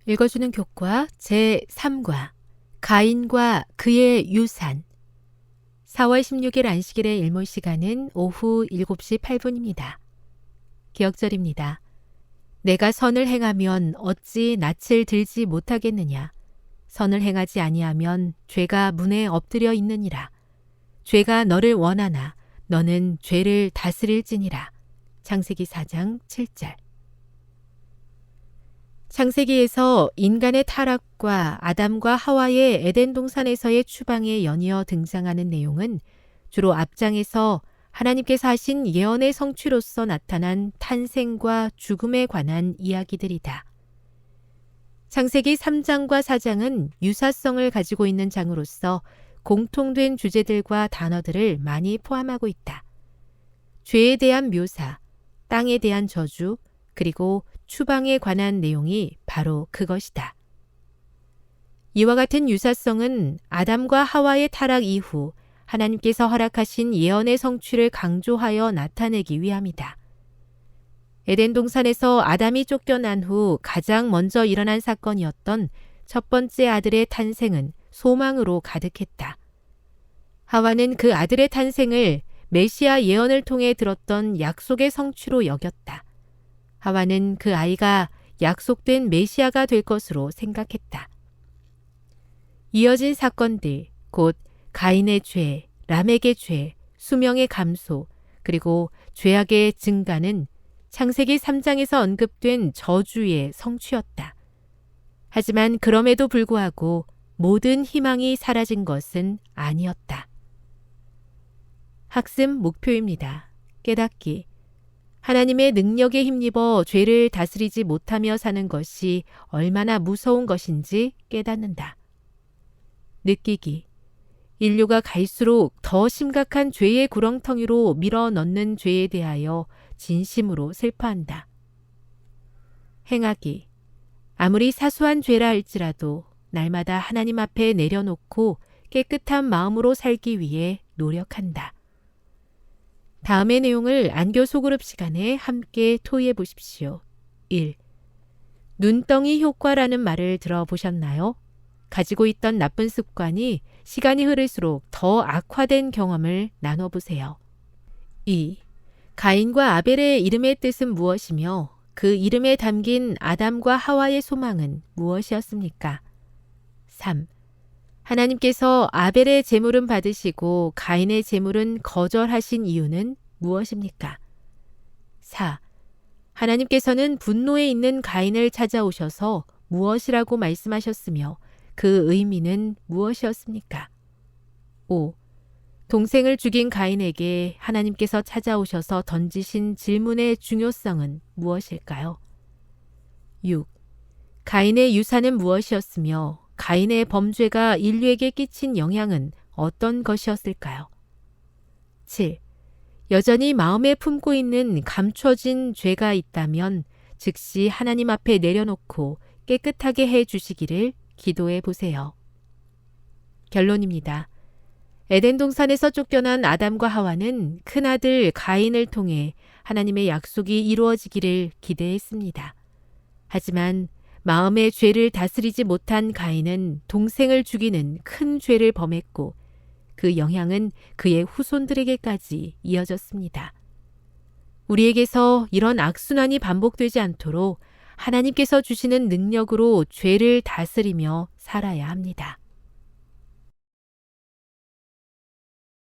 읽어주는 교과 제3과 가인과 그의 유산 4월 16일 안식일의 일몰 시간은 오후 7시 8분입니다. 기억절입니다. 내가 선을 행하면 어찌 낯을 들지 못하겠느냐. 선을 행하지 아니하면 죄가 문에 엎드려 있느니라. 죄가 너를 원하나 너는 죄를 다스릴지니라. 창세기 4장 7절. 창세기에서 인간의 타락과 아담과 하와의 에덴 동산에서의 추방에 연이어 등장하는 내용은 주로 앞장에서 하나님께서 하신 예언의 성취로서 나타난 탄생과 죽음에 관한 이야기들이다. 창세기 3장과 4장은 유사성을 가지고 있는 장으로서 공통된 주제들과 단어들을 많이 포함하고 있다. 죄에 대한 묘사, 땅에 대한 저주, 그리고 추방에 관한 내용이 바로 그것이다. 이와 같은 유사성은 아담과 하와의 타락 이후 하나님께서 허락하신 예언의 성취를 강조하여 나타내기 위함이다. 에덴 동산에서 아담이 쫓겨난 후 가장 먼저 일어난 사건이었던 첫 번째 아들의 탄생은 소망으로 가득했다. 하와는 그 아들의 탄생을 메시아 예언을 통해 들었던 약속의 성취로 여겼다. 하와는 그 아이가 약속된 메시아가 될 것으로 생각했다. 이어진 사건들, 곧 가인의 죄, 람에게 죄, 수명의 감소, 그리고 죄악의 증가는 창세기 3장에서 언급된 저주의 성취였다. 하지만 그럼에도 불구하고 모든 희망이 사라진 것은 아니었다. 학습 목표입니다. 깨닫기. 하나님의 능력에 힘입어 죄를 다스리지 못하며 사는 것이 얼마나 무서운 것인지 깨닫는다. 느끼기. 인류가 갈수록 더 심각한 죄의 구렁텅이로 밀어넣는 죄에 대하여 진심으로 슬퍼한다. 행하기. 아무리 사소한 죄라 할지라도 날마다 하나님 앞에 내려놓고 깨끗한 마음으로 살기 위해 노력한다. 다음의 내용을 안교 소그룹 시간에 함께 토의해 보십시오. 1. 눈덩이 효과라는 말을 들어보셨나요? 가지고 있던 나쁜 습관이 시간이 흐를수록 더 악화된 경험을 나눠보세요. 2. 가인과 아벨의 이름의 뜻은 무엇이며 그 이름에 담긴 아담과 하와의 소망은 무엇이었습니까? 3. 하나님께서 아벨의 제물은 받으시고 가인의 제물은 거절하신 이유는 무엇입니까? 4. 하나님께서는 분노에 있는 가인을 찾아오셔서 무엇이라고 말씀하셨으며 그 의미는 무엇이었습니까? 5. 동생을 죽인 가인에게 하나님께서 찾아오셔서 던지신 질문의 중요성은 무엇일까요? 6. 가인의 유산은 무엇이었으며 가인의 범죄가 인류에게 끼친 영향은 어떤 것이었을까요? 7. 여전히 마음에 품고 있는 감춰진 죄가 있다면 즉시 하나님 앞에 내려놓고 깨끗하게 해 주시기를 기도해 보세요. 결론입니다. 에덴 동산에서 쫓겨난 아담과 하와는 큰아들 가인을 통해 하나님의 약속이 이루어지기를 기대했습니다. 하지만 마음의 죄를 다스리지 못한 가인은 동생을 죽이는 큰 죄를 범했고 그 영향은 그의 후손들에게까지 이어졌습니다. 우리에게서 이런 악순환이 반복되지 않도록 하나님께서 주시는 능력으로 죄를 다스리며 살아야 합니다.